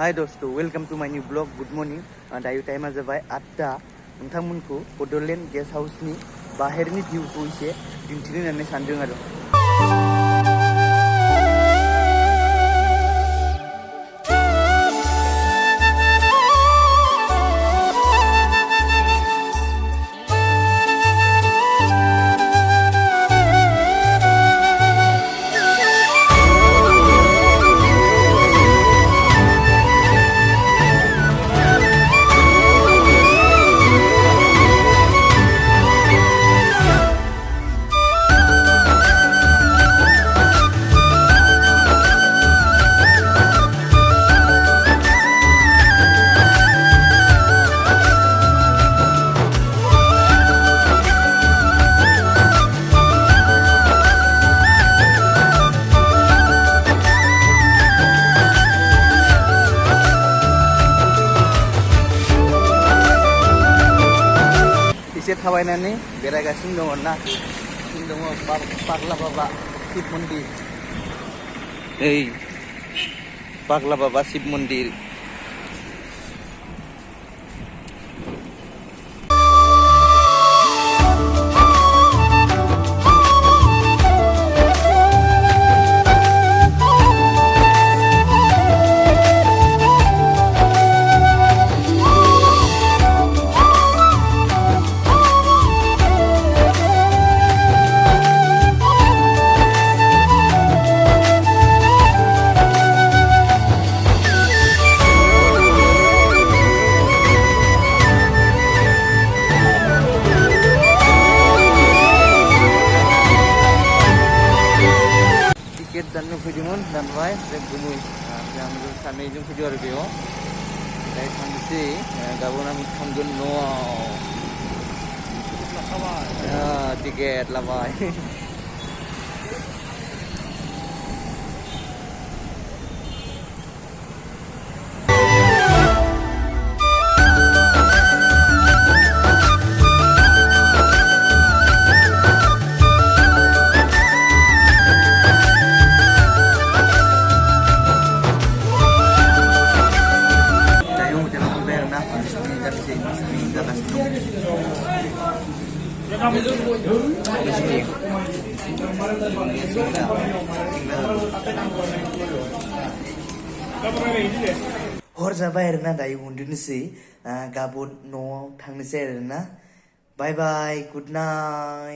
Hi dosto, welcome to my new blog. Good morning. Dayu time जाबाय 8टा. नोंथांमोनखौ Bodoland guest house नि बाहेरनि view खौ एसे दिन्थिनो होननानै सानदों आरो। एसे थाबायनानै बेरायगासिनो दङ ना दङ पागला बाबा शिव मन्दिर पागला बाबा शिव मन्दिर दाननो फैदोंमोन दानबाय गुमै जों सानैजों फैदों आरो बेयाव दायो थांनोसै गाबोन आं थांगोन न'आव टिकेट लाबाय हर जाबाय आरोना दायो उन्दुनोसै गाबोन न'आव थांनोसै आरोना बाय बाय गुड नाइट